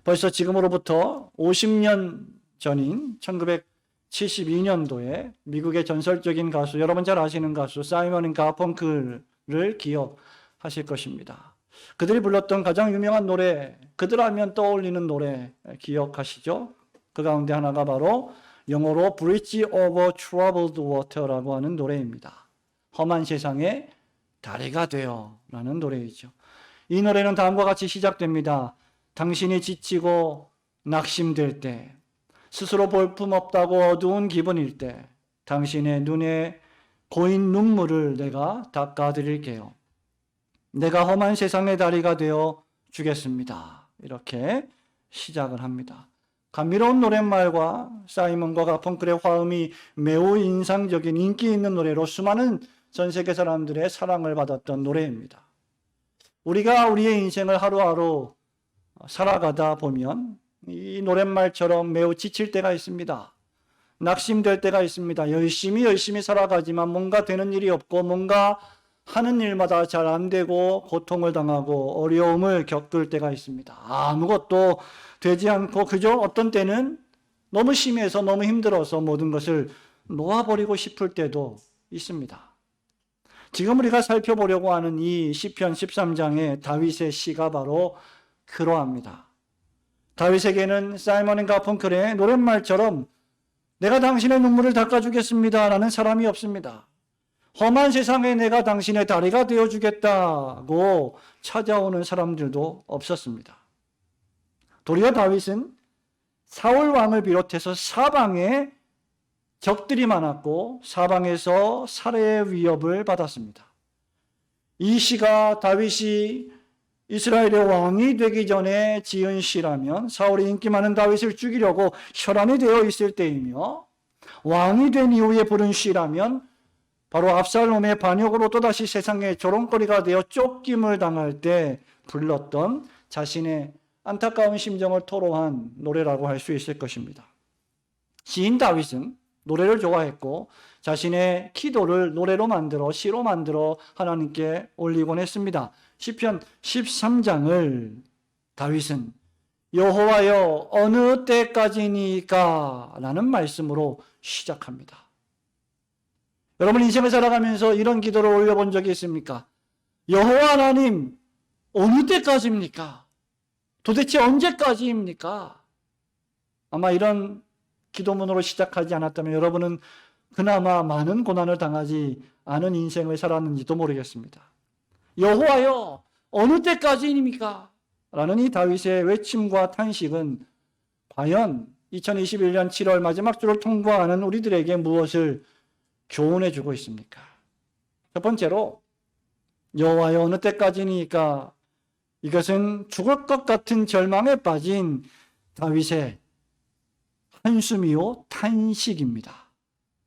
벌써 지금으로부터 50년 전인 1972년도에 미국의 전설적인 가수, 여러분 잘 아시는 가수 사이먼 앤 가펑클을 기억하실 것입니다. 그들이 불렀던 가장 유명한 노래, 그들 하면 떠올리는 노래 기억하시죠? 그 가운데 하나가 바로 영어로 Bridge over Troubled Water라고 하는 노래입니다. 험한 세상에 다리가 되어 라는 노래이죠. 이 노래는 다음과 같이 시작됩니다. 당신이 지치고 낙심될 때, 스스로 볼품없다고 어두운 기분일 때, 당신의 눈에 고인 눈물을 내가 닦아드릴게요. 내가 험한 세상의 다리가 되어 주겠습니다. 이렇게 시작을 합니다. 감미로운 노랫말과 사이먼과 가펑클의 화음이 매우 인상적인 인기 있는 노래로 수많은 전 세계 사람들의 사랑을 받았던 노래입니다. 우리가 우리의 인생을 하루하루 살아가다 보면 이 노랫말처럼 매우 지칠 때가 있습니다. 낙심될 때가 있습니다. 열심히 살아가지만 뭔가 되는 일이 없고 뭔가 하는 일마다 잘 안 되고 고통을 당하고 어려움을 겪을 때가 있습니다. 아무것도 되지 않고 그저 어떤 때는 너무 심해서 너무 힘들어서 모든 것을 놓아버리고 싶을 때도 있습니다. 지금 우리가 살펴보려고 하는 이 시편 13장의 다윗의 시가 바로 그러합니다. 다윗에게는 사이먼 앤 가펑클의 노랫말처럼 내가 당신의 눈물을 닦아주겠습니다 라는 사람이 없습니다. 험한 세상에 내가 당신의 다리가 되어주겠다고 찾아오는 사람들도 없었습니다. 도리어 다윗은 사울 왕을 비롯해서 사방에 적들이 많았고 사방에서 살해의 위협을 받았습니다. 이 시가 다윗이 이스라엘의 왕이 되기 전에 지은 시라면 사울이 인기 많은 다윗을 죽이려고 혈안이 되어 있을 때이며, 왕이 된 이후에 부른 시라면 바로 압살롬의 반역으로 또다시 세상에 조롱거리가 되어 쫓김을 당할 때 불렀던 자신의 안타까운 심정을 토로한 노래라고 할 수 있을 것입니다. 시인 다윗은 노래를 좋아했고 자신의 기도를 노래로 만들어 시로 만들어 하나님께 올리곤 했습니다. 시편 13장을 다윗은 여호와여 어느 때까지니까 라는 말씀으로 시작합니다. 여러분 인생을 살아가면서 이런 기도를 올려본 적이 있습니까? 여호와 하나님 어느 때까지입니까? 도대체 언제까지입니까? 아마 이런 기도문으로 시작하지 않았다면 여러분은 그나마 많은 고난을 당하지 않은 인생을 살았는지도 모르겠습니다. 여호와여 어느 때까지입니까? 라는 이 다윗의 외침과 탄식은 과연 2021년 7월 마지막 주를 통과하는 우리들에게 무엇을 교훈해 주고 있습니까? 첫 번째로 여호와여 어느 때까지니까, 이것은 죽을 것 같은 절망에 빠진 다윗의 한숨이요 탄식입니다.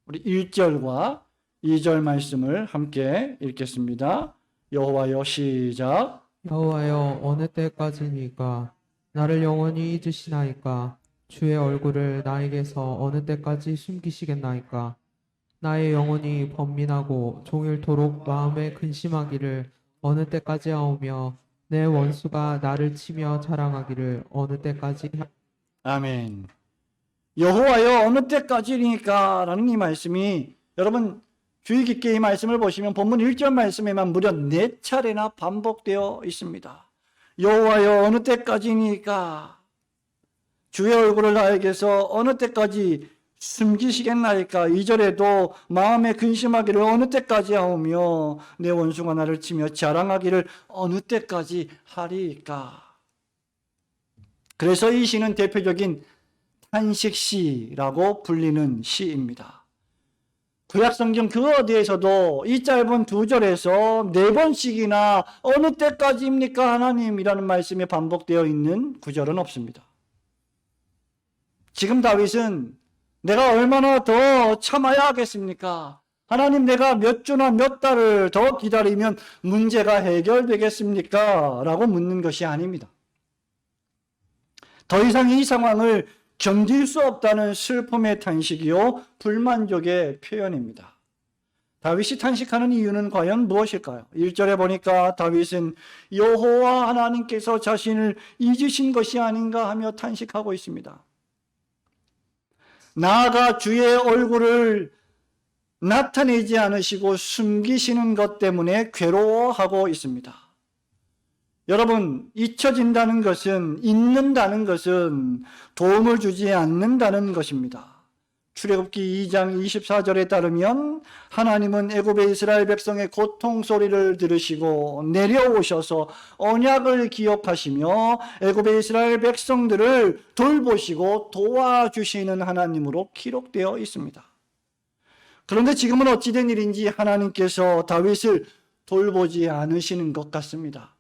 우리 1절과 2절 말씀을 함께 읽겠습니다. 여호와여 시작. 여호와여 어느 때까지니까 나를 영원히 잊으시나이까? 주의 얼굴을 나에게서 어느 때까지 숨기시겠나이까? 나의 영혼이 번민하고 종일토록 마음에 근심하기를 어느 때까지 하오며 내 원수가 나를 치며 자랑하기를 어느 때까지 아멘. 여호와여 어느 때까지니까 라는 이 말씀이 여러분 주의 깊게 이 말씀을 보시면 본문 1절 말씀에만 무려 4차례나 반복되어 있습니다. 여호와여 어느 때까지니까, 주의 얼굴을 나에게서 어느 때까지 숨기시겠나이까? 2절에도 마음에 근심하기를 어느 때까지 하오며 내 원수가 나를 치며 자랑하기를 어느 때까지 하리까? 그래서 이 시는 대표적인 탄식시라고 불리는 시입니다. 구약성경 그 어디에서도 이 짧은 2절에서 4번씩이나 어느 때까지입니까 하나님이라는 말씀이 반복되어 있는 구절은 없습니다. 지금 다윗은 내가 얼마나 더 참아야 하겠습니까? 하나님 내가 몇 주나 몇 달을 더 기다리면 문제가 해결되겠습니까? 라고 묻는 것이 아닙니다. 더 이상 이 상황을 견딜 수 없다는 슬픔의 탄식이요 불만족의 표현입니다. 다윗이 탄식하는 이유는 과연 무엇일까요? 1절에 보니까 다윗은 여호와 하나님께서 자신을 잊으신 것이 아닌가 하며 탄식하고 있습니다. 나아가 주의 얼굴을 나타내지 않으시고 숨기시는 것 때문에 괴로워하고 있습니다. 여러분, 잊혀진다는 것은, 잊는다는 것은 도움을 주지 않는다는 것입니다. 출애굽기 2장 24절에 따르면 하나님은 애굽의 이스라엘 백성의 고통 소리를 들으시고 내려오셔서 언약을 기억하시며 애굽의 이스라엘 백성들을 돌보시고 도와주시는 하나님으로 기록되어 있습니다. 그런데 지금은 어찌된 일인지 하나님께서 다윗을 돌보지 않으시는 것 같습니다.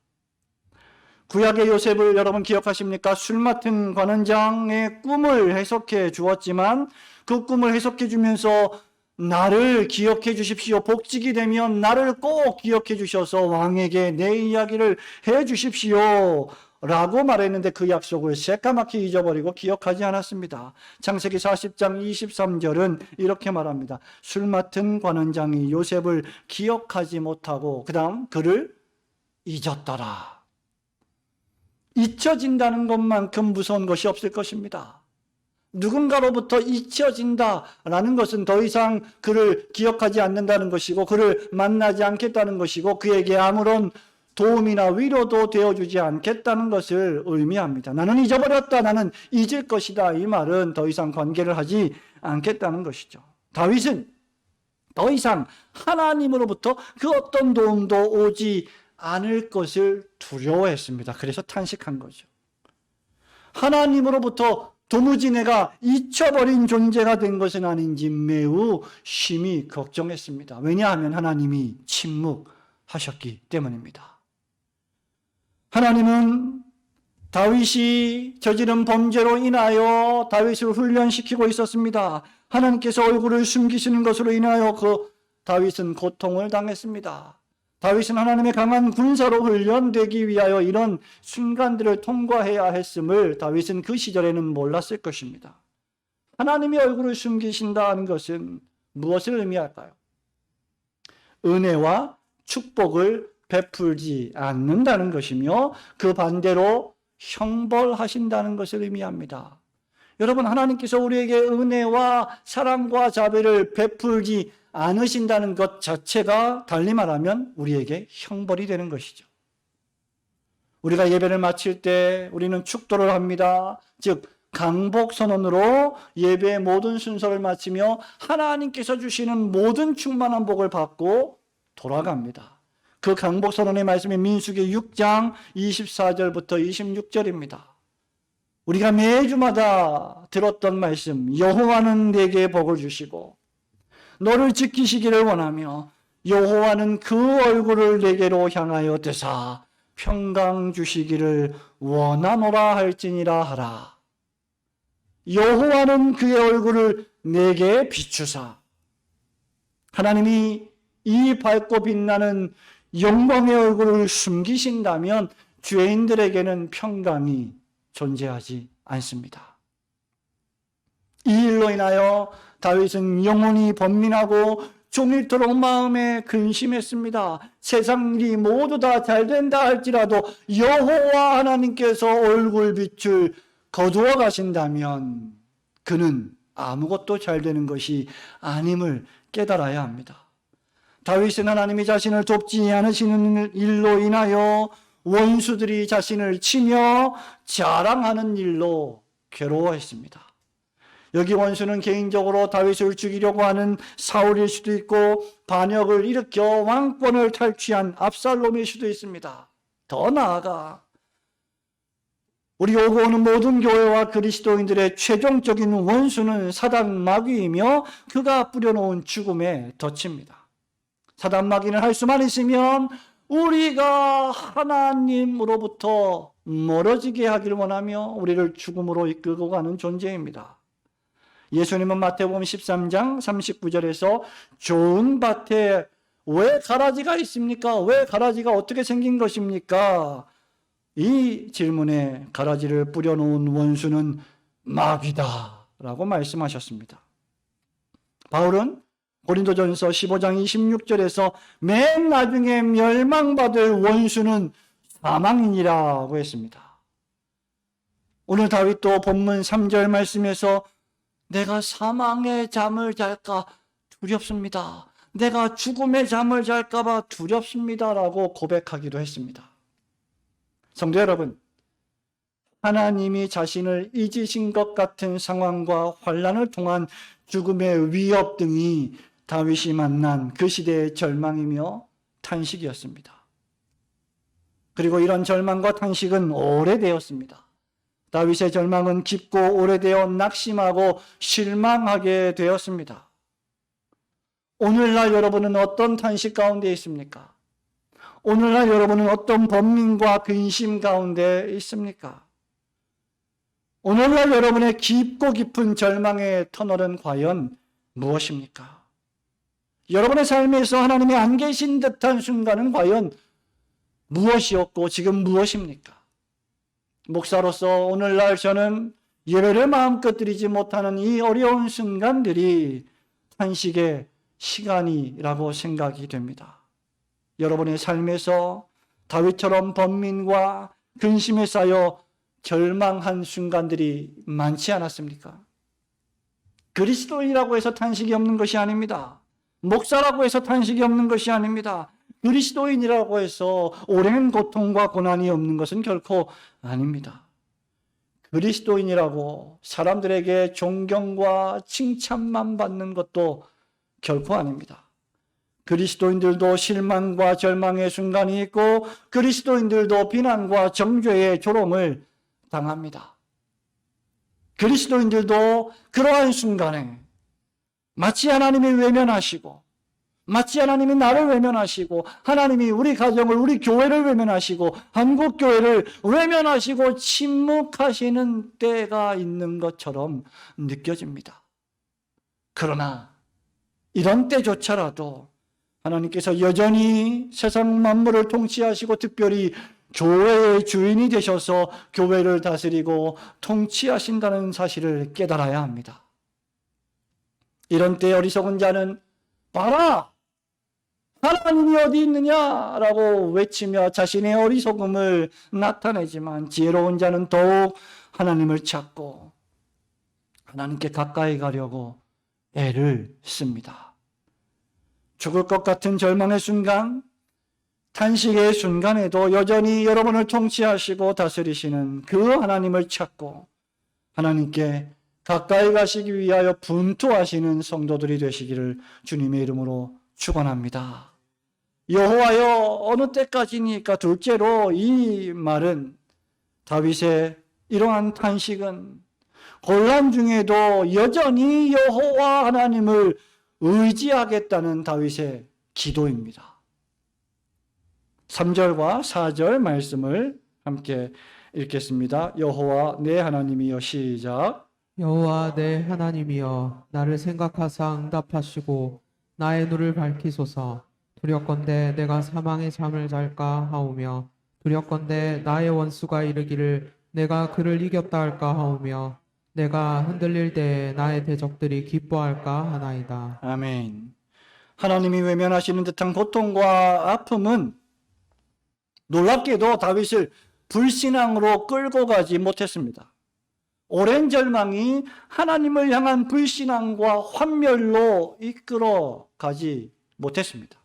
구약의 요셉을 여러분 기억하십니까? 술 맡은 관원장의 꿈을 해석해 주었지만 그 꿈을 해석해 주면서 나를 기억해 주십시오. 복직이 되면 나를 꼭 기억해 주셔서 왕에게 내 이야기를 해 주십시오 라고 말했는데 그 약속을 새까맣게 잊어버리고 기억하지 않았습니다. 창세기 40장 23절은 이렇게 말합니다. 술 맡은 관원장이 요셉을 기억하지 못하고 그 다음 그를 잊었더라. 잊혀진다는 것만큼 무서운 것이 없을 것입니다. 누군가로부터 잊혀진다라는 것은 더 이상 그를 기억하지 않는다는 것이고 그를 만나지 않겠다는 것이고 그에게 아무런 도움이나 위로도 되어주지 않겠다는 것을 의미합니다. 나는 잊어버렸다, 나는 잊을 것이다, 이 말은 더 이상 관계를 하지 않겠다는 것이죠. 다윗은 더 이상 하나님으로부터 그 어떤 도움도 오지 않을 것을 두려워했습니다. 그래서 탄식한 거죠. 하나님으로부터 도무지 내가 잊혀버린 존재가 된 것은 아닌지 매우 심히 걱정했습니다. 왜냐하면 하나님이 침묵하셨기 때문입니다. 하나님은 다윗이 저지른 범죄로 인하여 다윗을 훈련시키고 있었습니다. 하나님께서 얼굴을 숨기시는 것으로 인하여 그 다윗은 고통을 당했습니다. 다윗은 하나님의 강한 군사로 훈련되기 위하여 이런 순간들을 통과해야 했음을 다윗은 그 시절에는 몰랐을 것입니다. 하나님의 얼굴을 숨기신다는 것은 무엇을 의미할까요? 은혜와 축복을 베풀지 않는다는 것이며 그 반대로 형벌하신다는 것을 의미합니다. 여러분, 하나님께서 우리에게 은혜와 사랑과 자비를 베풀지 않으신다는 것 자체가 달리 말하면 우리에게 형벌이 되는 것이죠. 우리가 예배를 마칠 때 우리는 축도를 합니다. 즉 강복 선언으로 예배의 모든 순서를 마치며 하나님께서 주시는 모든 충만한 복을 받고 돌아갑니다. 그 강복 선언의 말씀이 민수기 6장 24절부터 26절입니다. 우리가 매주마다 들었던 말씀, 여호와는 내게 복을 주시고 너를 지키시기를 원하며 여호와는 그 얼굴을 내게로 향하여 드사 평강 주시기를 원하노라 할지니라 하라. 여호와는 그의 얼굴을 내게 비추사. 하나님이 이 밝고 빛나는 영광의 얼굴을 숨기신다면 죄인들에게는 평강이 존재하지 않습니다. 이 일로 인하여 다윗은 영원히 번민하고 종일토록 마음에 근심했습니다. 세상 일이 모두 다 잘된다 할지라도 여호와 하나님께서 얼굴빛을 거두어 가신다면 그는 아무것도 잘 되는 것이 아님을 깨달아야 합니다. 다윗은 하나님이 자신을 돕지 않으시는 일로 인하여 원수들이 자신을 치며 자랑하는 일로 괴로워했습니다. 여기 원수는 개인적으로 다윗을 죽이려고 하는 사울일 수도 있고 반역을 일으켜 왕권을 탈취한 압살롬일 수도 있습니다. 더 나아가 우리 오고 오는 모든 교회와 그리스도인들의 최종적인 원수는 사단 마귀이며 그가 뿌려놓은 죽음의 덫입니다. 사단 마귀는 할 수만 있으면 우리가 하나님으로부터 멀어지게 하기를 원하며 우리를 죽음으로 이끌고 가는 존재입니다. 예수님은 마태복음 13장 39절에서 좋은 밭에 왜 가라지가 있습니까? 왜 가라지가 어떻게 생긴 것입니까? 이 질문에 가라지를 뿌려놓은 원수는 마귀다 라고 말씀하셨습니다. 바울은 고린도전서 15장 26절에서 맨 나중에 멸망받을 원수는 사망이니라고 했습니다. 오늘 다윗도 본문 3절 말씀에서 내가 사망의 잠을 잘까 두렵습니다. 내가 죽음의 잠을 잘까 봐 두렵습니다라고 고백하기도 했습니다. 성도 여러분, 하나님이 자신을 잊으신 것 같은 상황과 환난을 통한 죽음의 위협 등이 다윗이 만난 그 시대의 절망이며 탄식이었습니다. 그리고 이런 절망과 탄식은 오래되었습니다. 다윗의 절망은 깊고 오래되어 낙심하고 실망하게 되었습니다. 오늘날 여러분은 어떤 탄식 가운데 있습니까? 오늘날 여러분은 어떤 번민과 근심 가운데 있습니까? 오늘날 여러분의 깊고 깊은 절망의 터널은 과연 무엇입니까? 여러분의 삶에서 하나님이 안 계신 듯한 순간은 과연 무엇이었고 지금 무엇입니까? 목사로서 오늘날 저는 예배를 마음껏 드리지 못하는 이 어려운 순간들이 탄식의 시간이라고 생각이 됩니다. 여러분의 삶에서 다윗처럼 번민과 근심에 쌓여 절망한 순간들이 많지 않았습니까? 그리스도인이라고 해서 탄식이 없는 것이 아닙니다. 목사라고 해서 탄식이 없는 것이 아닙니다. 그리스도인이라고 해서 오랜 고통과 고난이 없는 것은 결코 아닙니다. 그리스도인이라고 사람들에게 존경과 칭찬만 받는 것도 결코 아닙니다. 그리스도인들도 실망과 절망의 순간이 있고 그리스도인들도 비난과 정죄의 조롱을 당합니다. 그리스도인들도 그러한 순간에 마치 하나님이 외면하시고 마치 하나님이 나를 외면하시고 하나님이 우리 가정을 우리 교회를 외면하시고 한국교회를 외면하시고 침묵하시는 때가 있는 것처럼 느껴집니다. 그러나 이런 때조차라도 하나님께서 여전히 세상 만물을 통치하시고 특별히 교회의 주인이 되셔서 교회를 다스리고 통치하신다는 사실을 깨달아야 합니다. 이런 때 어리석은 자는 봐라! 하나님이 어디 있느냐라고 외치며 자신의 어리석음을 나타내지만 지혜로운 자는 더욱 하나님을 찾고 하나님께 가까이 가려고 애를 씁니다. 죽을 것 같은 절망의 순간, 탄식의 순간에도 여전히 여러분을 통치하시고 다스리시는 그 하나님을 찾고 하나님께 가까이 가시기 위하여 분투하시는 성도들이 되시기를 주님의 이름으로 축원합니다. 여호와여 어느 때까지니까. 둘째로 이 말은 다윗의 이러한 탄식은 곤란 중에도 여전히 여호와 하나님을 의지하겠다는 다윗의 기도입니다. 3절과 4절 말씀을 함께 읽겠습니다. 여호와 내 하나님이여. 시작. 여호와 내 하나님이여 나를 생각하사 응답하시고 나의 눈을 밝히소서. 두렵건대 내가 사망의 잠을 잘까 하오며 두렵건대 나의 원수가 이르기를 내가 그를 이겼다 할까 하오며 내가 흔들릴 때에 나의 대적들이 기뻐할까 하나이다. 아멘. 하나님이 외면하시는 듯한 고통과 아픔은 놀랍게도 다윗을 불신앙으로 끌고 가지 못했습니다. 오랜 절망이 하나님을 향한 불신앙과 환멸로 이끌어 가지 못했습니다.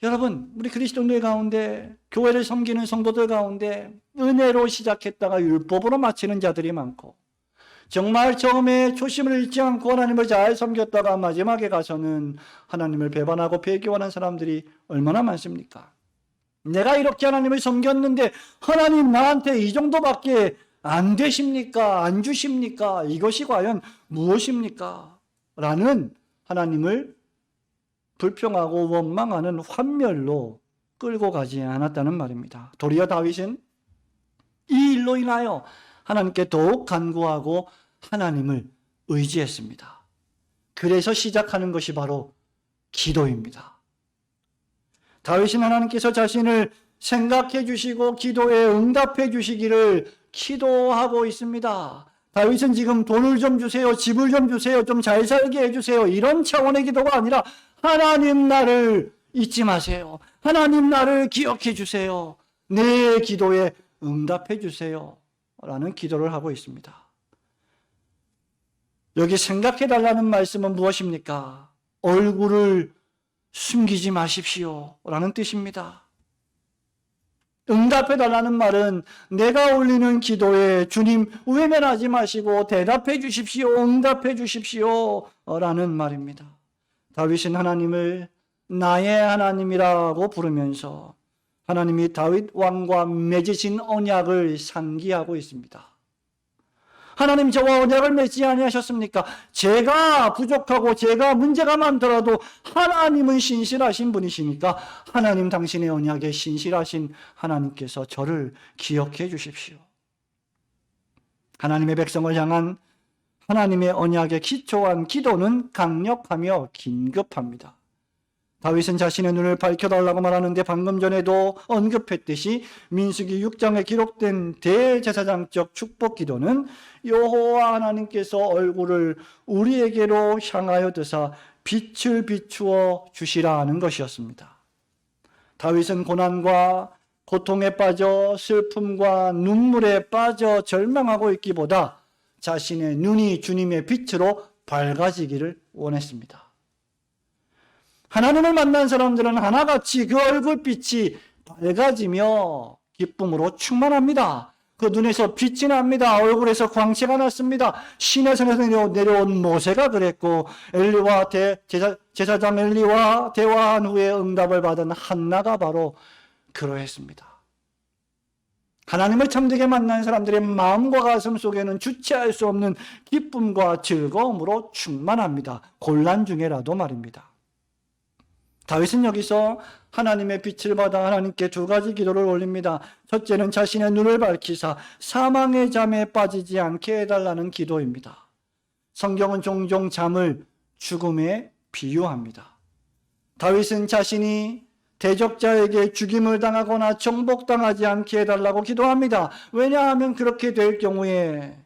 여러분, 우리 그리스도인들 가운데 교회를 섬기는 성도들 가운데 은혜로 시작했다가 율법으로 마치는 자들이 많고 정말 처음에 초심을 잃지 않고 하나님을 잘 섬겼다가 마지막에 가서는 하나님을 배반하고 배교하는 사람들이 얼마나 많습니까? 내가 이렇게 하나님을 섬겼는데 하나님 나한테 이 정도밖에 안 되십니까? 안 주십니까? 이것이 과연 무엇입니까? 라는 하나님을 불평하고 원망하는 환멸로 끌고 가지 않았다는 말입니다. 도리어 다윗은 이 일로 인하여 하나님께 더욱 간구하고 하나님을 의지했습니다. 그래서 시작하는 것이 바로 기도입니다. 다윗은 하나님께서 자신을 생각해 주시고 기도에 응답해 주시기를 기도하고 있습니다. 다윗은 지금 돈을 좀 주세요, 집을 좀 주세요, 좀 잘 살게 해주세요, 이런 차원의 기도가 아니라 하나님 나를 잊지 마세요. 하나님 나를 기억해 주세요. 내 기도에 응답해 주세요. 라는 기도를 하고 있습니다. 여기 생각해 달라는 말씀은 무엇입니까? 얼굴을 숨기지 마십시오. 라는 뜻입니다. 응답해 달라는 말은 내가 올리는 기도에 주님 외면하지 마시고 대답해 주십시오. 응답해 주십시오. 라는 말입니다. 다윗은 하나님을 나의 하나님이라고 부르면서 하나님이 다윗 왕과 맺으신 언약을 상기하고 있습니다. 하나님 저와 언약을 맺지 아니하셨습니까? 제가 부족하고 제가 문제가 많더라도 하나님은 신실하신 분이시니까 하나님 당신의 언약에 신실하신 하나님께서 저를 기억해 주십시오. 하나님의 백성을 향한 하나님의 언약에 기초한 기도는 강력하며 긴급합니다. 다윗은 자신의 눈을 밝혀달라고 말하는데 방금 전에도 언급했듯이 민수기 6장에 기록된 대제사장적 축복 기도는 여호와 하나님께서 얼굴을 우리에게로 향하여 드사 빛을 비추어 주시라 하는 것이었습니다. 다윗은 고난과 고통에 빠져 슬픔과 눈물에 빠져 절망하고 있기보다 자신의 눈이 주님의 빛으로 밝아지기를 원했습니다. 하나님을 만난 사람들은 하나같이 그 얼굴빛이 밝아지며 기쁨으로 충만합니다. 그 눈에서 빛이 납니다. 얼굴에서 광채가 났습니다. 시내산에서 내려온 모세가 그랬고 엘리와 제사장 엘리와 대화한 후에 응답을 받은 한나가 바로 그러했습니다. 하나님을 참되게 만난 사람들의 마음과 가슴 속에는 주체할 수 없는 기쁨과 즐거움으로 충만합니다. 곤란 중에라도 말입니다. 다윗은 여기서 하나님의 빛을 받아 하나님께 두 가지 기도를 올립니다. 첫째는 자신의 눈을 밝히사 사망의 잠에 빠지지 않게 해달라는 기도입니다. 성경은 종종 잠을 죽음에 비유합니다. 다윗은 자신이 대적자에게 죽임을 당하거나 정복당하지 않게 해달라고 기도합니다. 왜냐하면 그렇게 될 경우에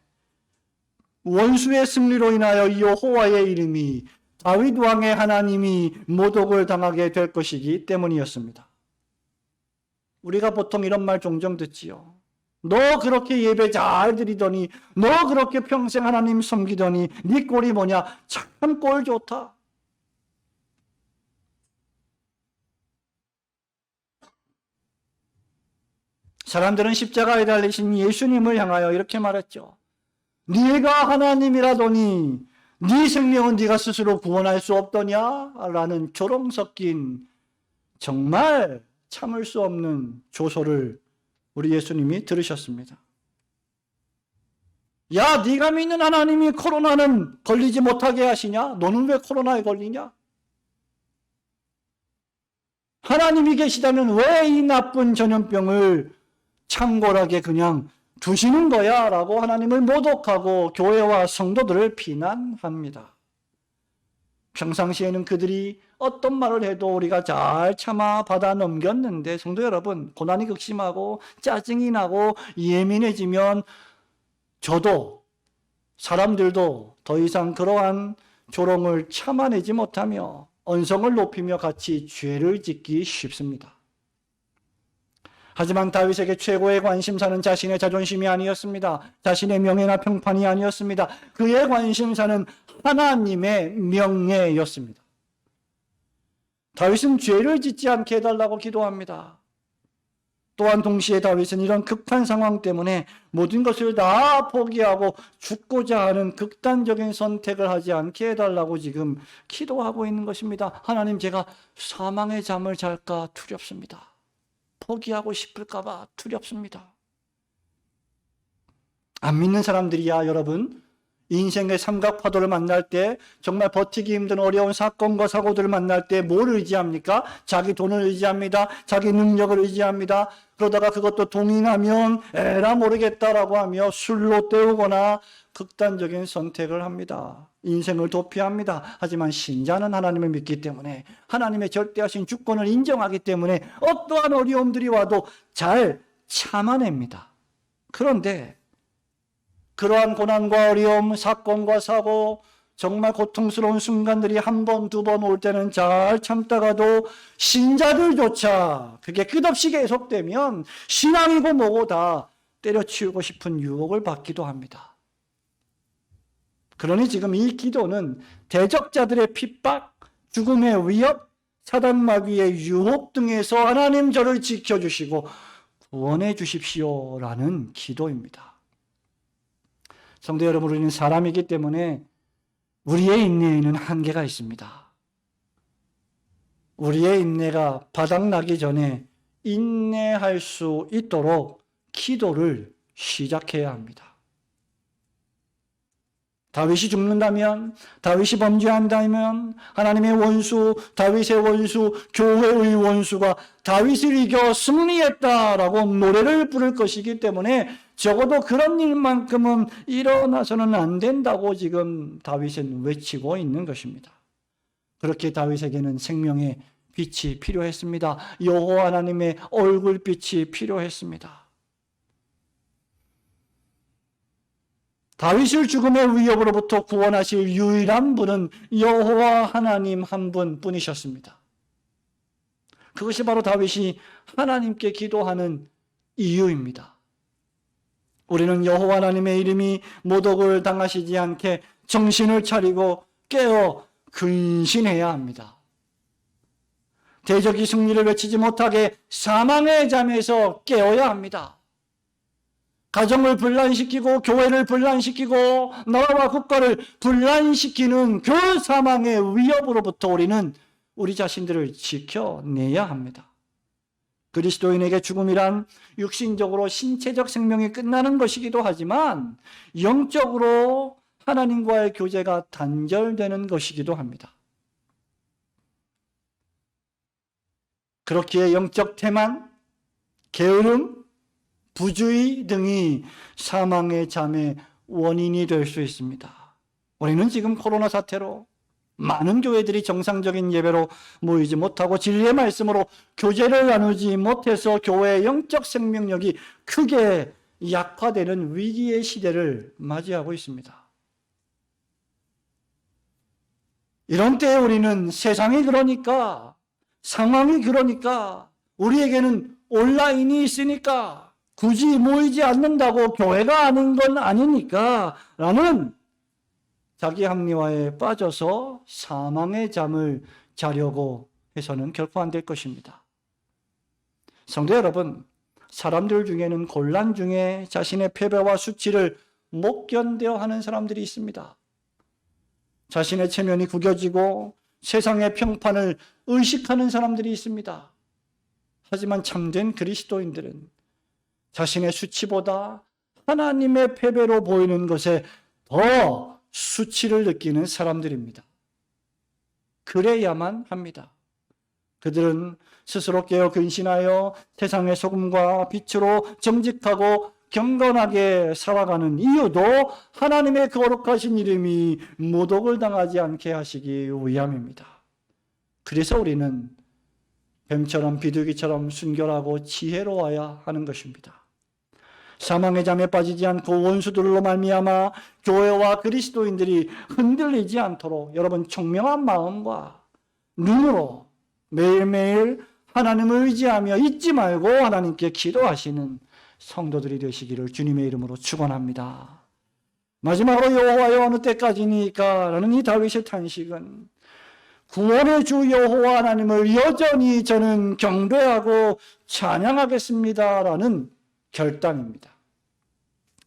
원수의 승리로 인하여 여호와의 이름이 다윗 왕의 하나님이 모독을 당하게 될 것이기 때문이었습니다. 우리가 보통 이런 말 종종 듣지요. 너 그렇게 예배 잘 드리더니, 너 그렇게 평생 하나님 섬기더니 네 꼴이 뭐냐? 참 꼴 좋다. 사람들은 십자가에 달리신 예수님을 향하여 이렇게 말했죠. 네가 하나님이라더니 네 생명은 네가 스스로 구원할 수 없더냐? 라는 조롱 섞인 정말 참을 수 없는 조소를 우리 예수님이 들으셨습니다. 야, 네가 믿는 하나님이 코로나는 걸리지 못하게 하시냐? 너는 왜 코로나에 걸리냐? 하나님이 계시다면 왜 이 나쁜 전염병을 창궐하게 그냥 두시는 거야? 라고 하나님을 모독하고 교회와 성도들을 비난합니다. 평상시에는 그들이 어떤 말을 해도 우리가 잘 참아 받아 넘겼는데 성도 여러분, 고난이 극심하고 짜증이 나고 예민해지면 저도 사람들도 더 이상 그러한 조롱을 참아내지 못하며 언성을 높이며 같이 죄를 짓기 쉽습니다. 하지만 다윗에게 최고의 관심사는 자신의 자존심이 아니었습니다. 자신의 명예나 평판이 아니었습니다. 그의 관심사는 하나님의 명예였습니다. 다윗은 죄를 짓지 않게 해달라고 기도합니다. 또한 동시에 다윗은 이런 급한 상황 때문에 모든 것을 다 포기하고 죽고자 하는 극단적인 선택을 하지 않게 해달라고 지금 기도하고 있는 것입니다. 하나님, 제가 사망의 잠을 잘까 두렵습니다. 포기하고 싶을까봐 두렵습니다. 안 믿는 사람들이야 여러분, 인생의 삼각파도를 만날 때, 정말 버티기 힘든 어려운 사건과 사고들을 만날 때 뭘 의지합니까? 자기 돈을 의지합니다. 자기 능력을 의지합니다. 그러다가 그것도 동의하면 에라 모르겠다라고 하며 술로 때우거나 극단적인 선택을 합니다. 인생을 도피합니다. 하지만 신자는 하나님을 믿기 때문에, 하나님의 절대하신 주권을 인정하기 때문에 어떠한 어려움들이 와도 잘 참아냅니다. 그런데 그러한 고난과 어려움, 사건과 사고, 정말 고통스러운 순간들이 한 번, 두 번 올 때는 잘 참다가도 신자들조차 그게 끝없이 계속되면 신앙이고 뭐고 다 때려치우고 싶은 유혹을 받기도 합니다. 그러니 지금 이 기도는 대적자들의 핍박, 죽음의 위협, 사단 마귀의 유혹 등에서 하나님 저를 지켜주시고 구원해 주십시오라는 기도입니다. 성도 여러분, 우리는 사람이기 때문에 우리의 인내에는 한계가 있습니다. 우리의 인내가 바닥나기 전에 인내할 수 있도록 기도를 시작해야 합니다. 다윗이 죽는다면, 다윗이 범죄한다면 하나님의 원수, 다윗의 원수, 교회의 원수가 다윗을 이겨 승리했다라고 노래를 부를 것이기 때문에 적어도 그런 일만큼은 일어나서는 안 된다고 지금 다윗은 외치고 있는 것입니다. 그렇게 다윗에게는 생명의 빛이 필요했습니다. 여호와 하나님의 얼굴빛이 필요했습니다. 다윗을 죽음의 위협으로부터 구원하실 유일한 분은 여호와 하나님 한 분뿐이셨습니다. 그것이 바로 다윗이 하나님께 기도하는 이유입니다. 우리는 여호와 하나님의 이름이 모독을 당하시지 않게 정신을 차리고 깨어 근신해야 합니다. 대적이 승리를 외치지 못하게 사망의 잠에서 깨어야 합니다. 가정을 분란시키고 교회를 분란시키고 나라와 국가를 분란시키는 그 사망의 위협으로부터 우리는 우리 자신들을 지켜내야 합니다. 그리스도인에게 죽음이란 육신적으로 신체적 생명이 끝나는 것이기도 하지만 영적으로 하나님과의 교제가 단절되는 것이기도 합니다. 그렇기에 영적 태만, 게으름, 부주의 등이 사망의 잠의 원인이 될 수 있습니다. 우리는 지금 코로나 사태로 많은 교회들이 정상적인 예배로 모이지 못하고 진리의 말씀으로 교제를 나누지 못해서 교회의 영적 생명력이 크게 약화되는 위기의 시대를 맞이하고 있습니다. 이런 때에 우리는 세상이 그러니까, 상황이 그러니까, 우리에게는 온라인이 있으니까 굳이 모이지 않는다고 교회가 아닌 건 아니니까 라는 자기 합리화에 빠져서 사망의 잠을 자려고 해서는 결코 안 될 것입니다. 성도 여러분, 사람들 중에는 곤란 중에 자신의 패배와 수치를 못 견뎌 하는 사람들이 있습니다. 자신의 체면이 구겨지고 세상의 평판을 의식하는 사람들이 있습니다. 하지만 참된 그리스도인들은 자신의 수치보다 하나님의 패배로 보이는 것에 더 수치를 느끼는 사람들입니다. 그래야만 합니다. 그들은 스스로 깨어 근신하여 세상의 소금과 빛으로 정직하고 경건하게 살아가는 이유도 하나님의 거룩하신 이름이 모독을 당하지 않게 하시기 위함입니다. 그래서 우리는 뱀처럼 비둘기처럼 순결하고 지혜로워야 하는 것입니다. 사망의 잠에 빠지지 않고 원수들로 말미암아 교회와 그리스도인들이 흔들리지 않도록 여러분 총명한 마음과 눈으로 매일매일 하나님을 의지하며 잊지 말고 하나님께 기도하시는 성도들이 되시기를 주님의 이름으로 축원합니다. 마지막으로 여호와여 어느 때까지니까 라는 이 다윗의 탄식은 구원의 주 여호와 하나님을 여전히 저는 경배하고 찬양하겠습니다 라는 결단입니다.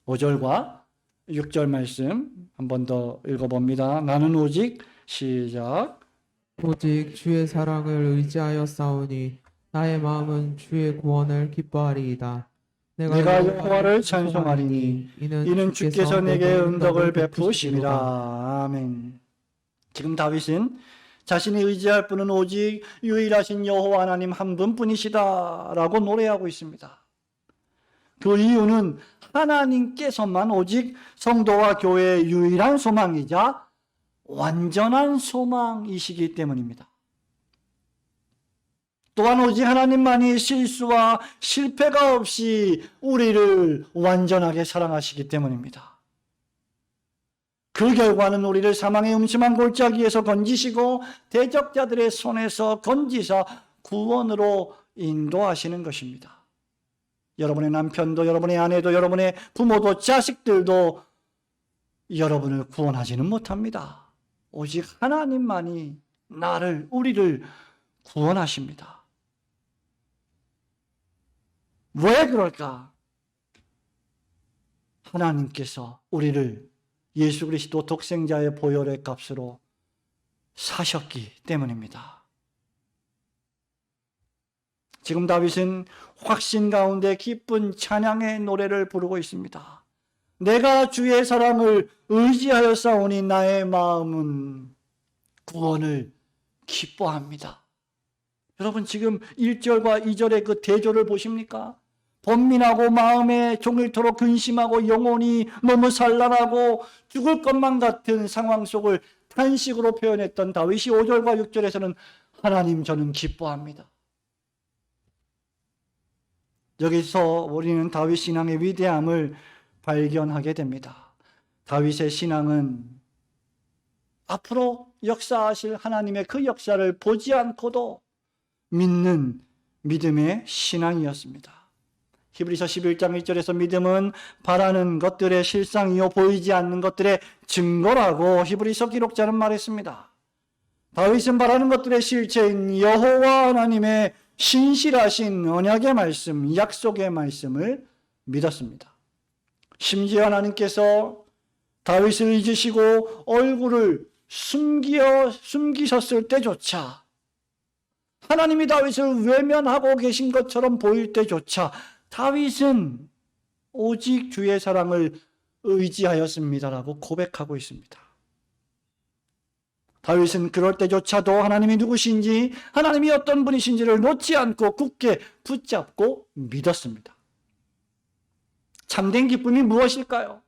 5절과 6절 말씀 한 번 더 읽어봅니다. 나는 오직 시작. 오직 주의 사랑을 의지하여 싸우니 나의 마음은 주의 구원을 기뻐하리이다. 내가 여호와를 찬송하리니 이는 주께서 내게 은덕을 베푸심이라. 아멘. 지금 다윗은 자신이 의지할 분은 오직 유일하신 여호와 하나님 한 분뿐이시다라고 노래하고 있습니다. 그 이유는 하나님께서만 오직 성도와 교회의 유일한 소망이자 완전한 소망이시기 때문입니다. 또한 오직 하나님만이 실수와 실패가 없이 우리를 완전하게 사랑하시기 때문입니다. 그 결과는 우리를 사망의 음침한 골짜기에서 건지시고 대적자들의 손에서 건지사 구원으로 인도하시는 것입니다. 여러분의 남편도, 여러분의 아내도, 여러분의 부모도, 자식들도 여러분을 구원하지는 못합니다. 오직 하나님만이 우리를 구원하십니다. 왜 그럴까? 하나님께서 우리를 예수 그리스도 독생자의 보혈의 값으로 사셨기 때문입니다. 지금 다윗은 확신 가운데 기쁜 찬양의 노래를 부르고 있습니다. 내가 주의 사랑을 의지하여 싸우니 나의 마음은 구원을 기뻐합니다. 여러분 지금 1절과 2절의 그 대조를 보십니까? 번민하고 마음에 종일토록 근심하고 영혼이 너무 산란하고 죽을 것만 같은 상황 속을 탄식으로 표현했던 다윗이 5절과 6절에서는 하나님 저는 기뻐합니다. 여기서 우리는 다윗 신앙의 위대함을 발견하게 됩니다. 다윗의 신앙은 앞으로 역사하실 하나님의 그 역사를 보지 않고도 믿는 믿음의 신앙이었습니다. 히브리서 11장 1절에서 믿음은 바라는 것들의 실상이요 보이지 않는 것들의 증거라고 히브리서 기록자는 말했습니다. 다윗은 바라는 것들의 실체인 여호와 하나님의 신실하신 언약의 말씀, 약속의 말씀을 믿었습니다. 심지어 하나님께서 다윗을 잊으시고 얼굴을 숨기셨을 때조차, 하나님이 다윗을 외면하고 계신 것처럼 보일 때조차 다윗은 오직 주의 사랑을 의지하였습니다라고 고백하고 있습니다. 다윗은 그럴 때조차도 하나님이 누구신지, 하나님이 어떤 분이신지를 놓지 않고 굳게 붙잡고 믿었습니다. 참된 기쁨이 무엇일까요?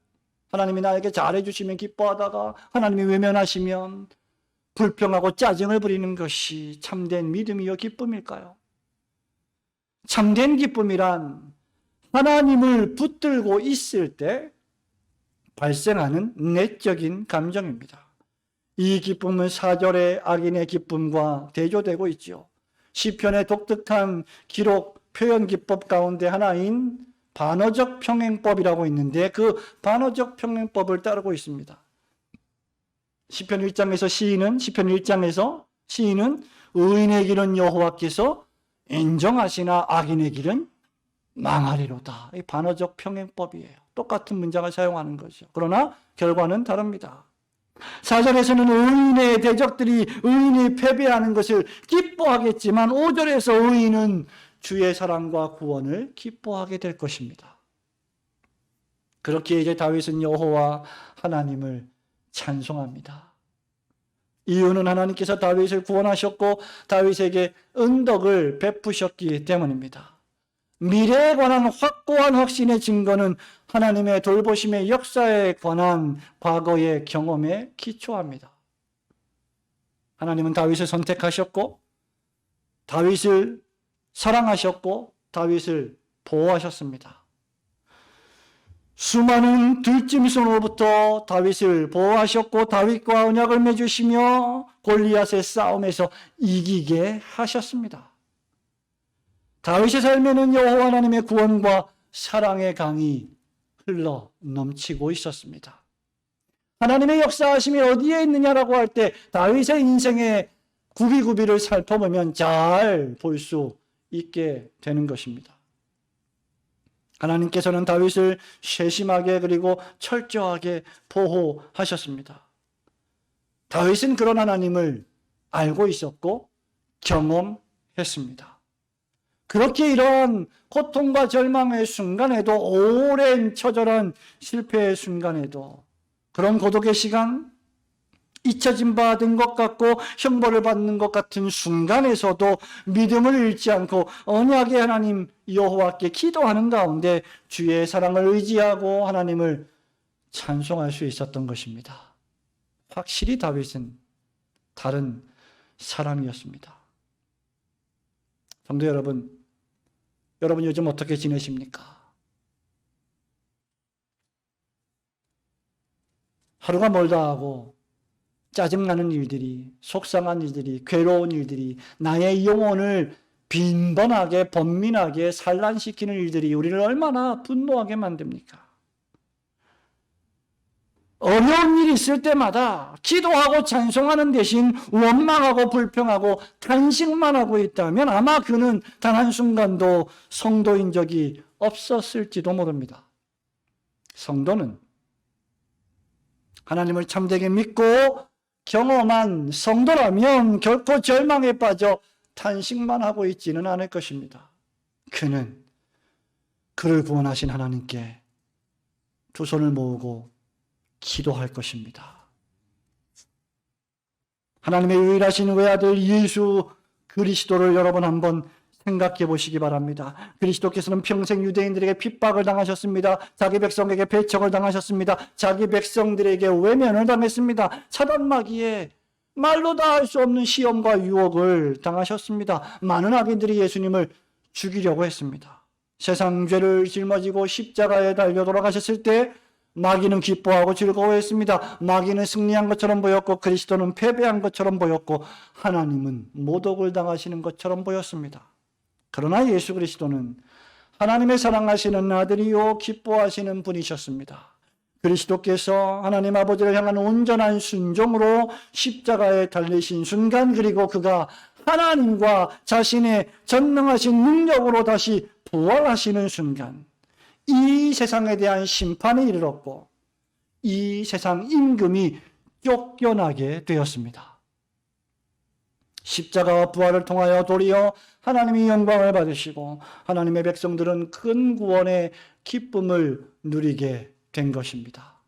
하나님이 나에게 잘해주시면 기뻐하다가 하나님이 외면하시면 불평하고 짜증을 부리는 것이 참된 믿음이요 기쁨일까요? 참된 기쁨이란 하나님을 붙들고 있을 때 발생하는 내적인 감정입니다. 이 기쁨은 4절의 악인의 기쁨과 대조되고 있죠. 시편의 독특한 기록 표현 기법 가운데 하나인 반어적 평행법이라고 있는데 그 반어적 평행법을 따르고 있습니다. 시편 1장에서 시인은 의인의 길은 여호와께서 인정하시나 악인의 길은 망하리로다. 이 반어적 평행법이에요. 똑같은 문장을 사용하는 거죠. 그러나 결과는 다릅니다. 4절에서는 의인의 대적들이 의인이 패배하는 것을 기뻐하겠지만 5절에서 의인은 주의 사랑과 구원을 기뻐하게 될 것입니다. 그렇게 이제 다윗은 여호와 하나님을 찬송합니다. 이유는 하나님께서 다윗을 구원하셨고 다윗에게 은덕을 베푸셨기 때문입니다. 미래에 관한 확고한 확신의 증거는 하나님의 돌보심의 역사에 관한 과거의 경험에 기초합니다. 하나님은 다윗을 선택하셨고 다윗을 사랑하셨고 다윗을 보호하셨습니다. 수많은 들짐승으로부터 다윗을 보호하셨고 다윗과 언약을 맺으시며 골리앗의 싸움에서 이기게 하셨습니다. 다윗의 삶에는 여호와 하나님의 구원과 사랑의 강이 흘러 넘치고 있었습니다. 하나님의 역사하심이 어디에 있느냐라고 할 때 다윗의 인생의 구비구비를 살펴보면 잘 볼 수 있게 되는 것입니다. 하나님께서는 다윗을 세심하게 그리고 철저하게 보호하셨습니다. 다윗은 그런 하나님을 알고 있었고 경험했습니다. 그렇게 이러한 고통과 절망의 순간에도, 오랜 처절한 실패의 순간에도, 그런 고독의 시간, 잊혀진 바 된 것 같고 형벌을 받는 것 같은 순간에서도 믿음을 잃지 않고 언약의 하나님 여호와께 기도하는 가운데 주의 사랑을 의지하고 하나님을 찬송할 수 있었던 것입니다. 확실히 다윗은 다른 사람이었습니다. 성도 여러분, 여러분 요즘 어떻게 지내십니까? 하루가 멀다 하고 짜증나는 일들이, 속상한 일들이, 괴로운 일들이, 나의 영혼을 빈번하게 번민하게 산란시키는 일들이 우리를 얼마나 분노하게 만듭니까? 어려운 일이 있을 때마다 기도하고 찬송하는 대신 원망하고 불평하고 탄식만 하고 있다면 아마 그는 단 한순간도 성도인 적이 없었을지도 모릅니다. 성도는 하나님을 참되게 믿고 경험한 성도라면 결코 절망에 빠져 탄식만 하고 있지는 않을 것입니다. 그는 그를 구원하신 하나님께 두 손을 모으고 기도할 것입니다. 하나님의 유일하신 외아들 예수 그리스도를 여러분 한번 생각해 보시기 바랍니다. 그리스도께서는 평생 유대인들에게 핍박을 당하셨습니다. 자기 백성에게 배척을 당하셨습니다. 자기 백성들에게 외면을 당했습니다. 사단마귀에 말로 다 할 수 없는 시험과 유혹을 당하셨습니다. 많은 악인들이 예수님을 죽이려고 했습니다. 세상 죄를 짊어지고 십자가에 달려 돌아가셨을 때 마귀는 기뻐하고 즐거워했습니다. 마귀는 승리한 것처럼 보였고 그리스도는 패배한 것처럼 보였고 하나님은 모독을 당하시는 것처럼 보였습니다. 그러나 예수 그리스도는 하나님의 사랑하시는 아들이요 기뻐하시는 분이셨습니다. 그리스도께서 하나님 아버지를 향한 온전한 순종으로 십자가에 달리신 순간, 그리고 그가 하나님과 자신의 전능하신 능력으로 다시 부활하시는 순간, 이 세상에 대한 심판이 이르렀고 이 세상 임금이 쫓겨나게 되었습니다. 십자가와 부활을 통하여 도리어 하나님이 영광을 받으시고 하나님의 백성들은 큰 구원의 기쁨을 누리게 된 것입니다.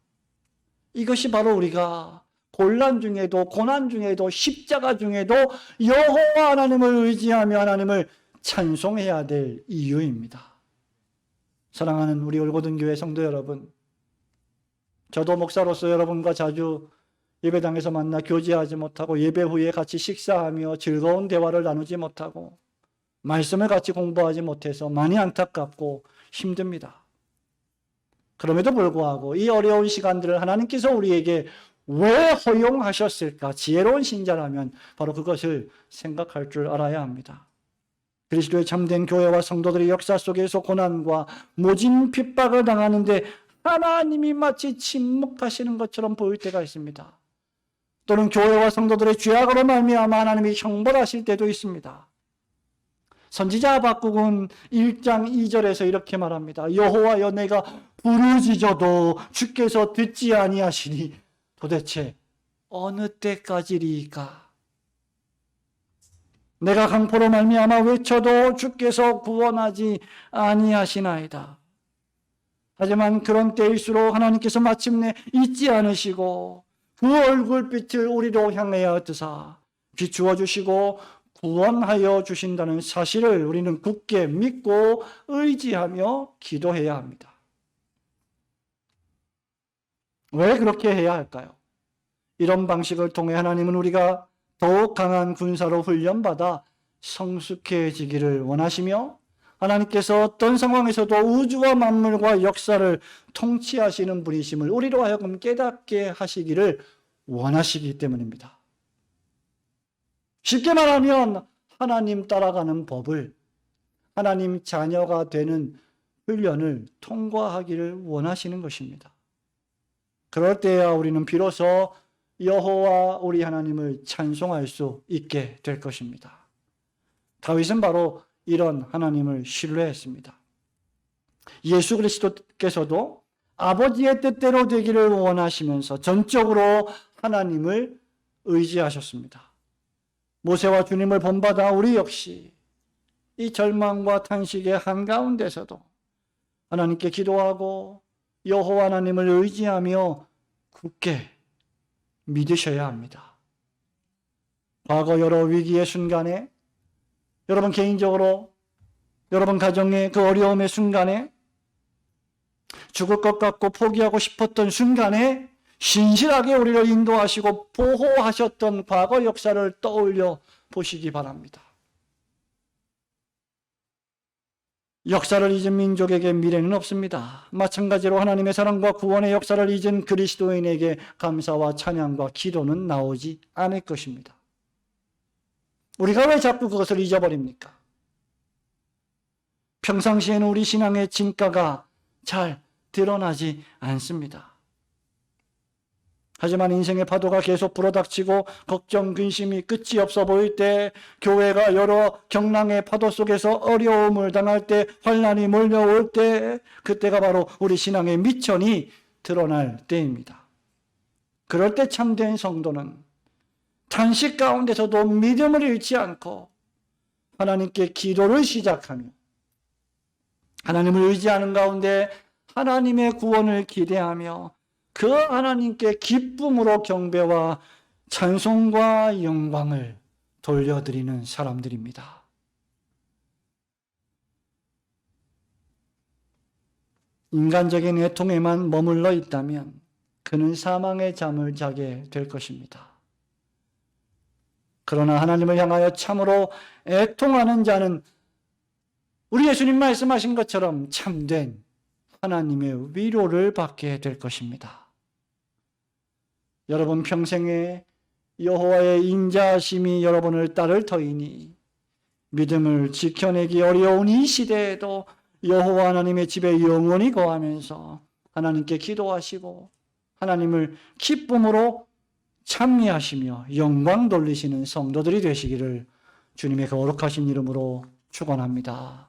이것이 바로 우리가 곤란 중에도 고난 중에도 십자가 중에도 여호와 하나님을 의지하며 하나님을 찬송해야 될 이유입니다. 사랑하는 우리 올고등교회 성도 여러분, 저도 목사로서 여러분과 자주 예배당에서 만나 교제하지 못하고 예배 후에 같이 식사하며 즐거운 대화를 나누지 못하고 말씀을 같이 공부하지 못해서 많이 안타깝고 힘듭니다. 그럼에도 불구하고 이 어려운 시간들을 하나님께서 우리에게 왜 허용하셨을까? 지혜로운 신자라면 바로 그것을 생각할 줄 알아야 합니다. 그리스도의 참된 교회와 성도들의 역사 속에서 고난과 모진 핍박을 당하는데 하나님이 마치 침묵하시는 것처럼 보일 때가 있습니다. 또는 교회와 성도들의 죄악으로 말미암아 하나님이 형벌하실 때도 있습니다. 선지자 하박국은 1장 2절에서 이렇게 말합니다. 여호와여, 내가 부르짖어도 주께서 듣지 아니하시니 도대체 어느 때까지리이까? 내가 강포로 말미암아 외쳐도 주께서 구원하지 아니하시나이다. 하지만 그런 때일수록 하나님께서 마침내 잊지 않으시고 그 얼굴빛을 우리로 향하여 드사 비추어 주시고 구원하여 주신다는 사실을 우리는 굳게 믿고 의지하며 기도해야 합니다. 왜 그렇게 해야 할까요? 이런 방식을 통해 하나님은 우리가 더욱 강한 군사로 훈련받아 성숙해지기를 원하시며 하나님께서 어떤 상황에서도 우주와 만물과 역사를 통치하시는 분이심을 우리로 하여금 깨닫게 하시기를 원하시기 때문입니다. 쉽게 말하면 하나님 따라가는 법을, 하나님 자녀가 되는 훈련을 통과하기를 원하시는 것입니다. 그럴 때야 우리는 비로소 여호와 우리 하나님을 찬송할 수 있게 될 것입니다. 다윗은 바로 이런 하나님을 신뢰했습니다. 예수 그리스도께서도 아버지의 뜻대로 되기를 원하시면서 전적으로 하나님을 의지하셨습니다. 모세와 주님을 본받아 우리 역시 이 절망과 탄식의 한가운데서도 하나님께 기도하고 여호와 하나님을 의지하며 굳게 믿으셔야 합니다. 과거 여러 위기의 순간에, 여러분 개인적으로, 여러분 가정의 그 어려움의 순간에, 죽을 것 같고 포기하고 싶었던 순간에 신실하게 우리를 인도하시고 보호하셨던 과거 역사를 떠올려 보시기 바랍니다. 역사를 잊은 민족에게 미래는 없습니다. 마찬가지로 하나님의 사랑과 구원의 역사를 잊은 그리스도인에게 감사와 찬양과 기도는 나오지 않을 것입니다. 우리가 왜 자꾸 그것을 잊어버립니까? 평상시에는 우리 신앙의 진가가 잘 드러나지 않습니다. 하지만 인생의 파도가 계속 불어닥치고 걱정, 근심이 끝이 없어 보일 때, 교회가 여러 경랑의 파도 속에서 어려움을 당할 때, 환난이 몰려올 때, 그때가 바로 우리 신앙의 미천이 드러날 때입니다. 그럴 때 참된 성도는 탄식 가운데서도 믿음을 잃지 않고 하나님께 기도를 시작하며 하나님을 의지하는 가운데 하나님의 구원을 기대하며 그 하나님께 기쁨으로 경배와 찬송과 영광을 돌려드리는 사람들입니다. 인간적인 애통에만 머물러 있다면 그는 사망의 잠을 자게 될 것입니다. 그러나 하나님을 향하여 참으로 애통하는 자는 우리 예수님 말씀하신 것처럼 참된 하나님의 위로를 받게 될 것입니다. 여러분 평생에 여호와의 인자하심이 여러분을 따를 터이니 믿음을 지켜내기 어려운 이 시대에도 여호와 하나님의 집에 영원히 거하면서 하나님께 기도하시고 하나님을 기쁨으로 찬미하시며 영광 돌리시는 성도들이 되시기를 주님의 거룩하신 이름으로 축원합니다.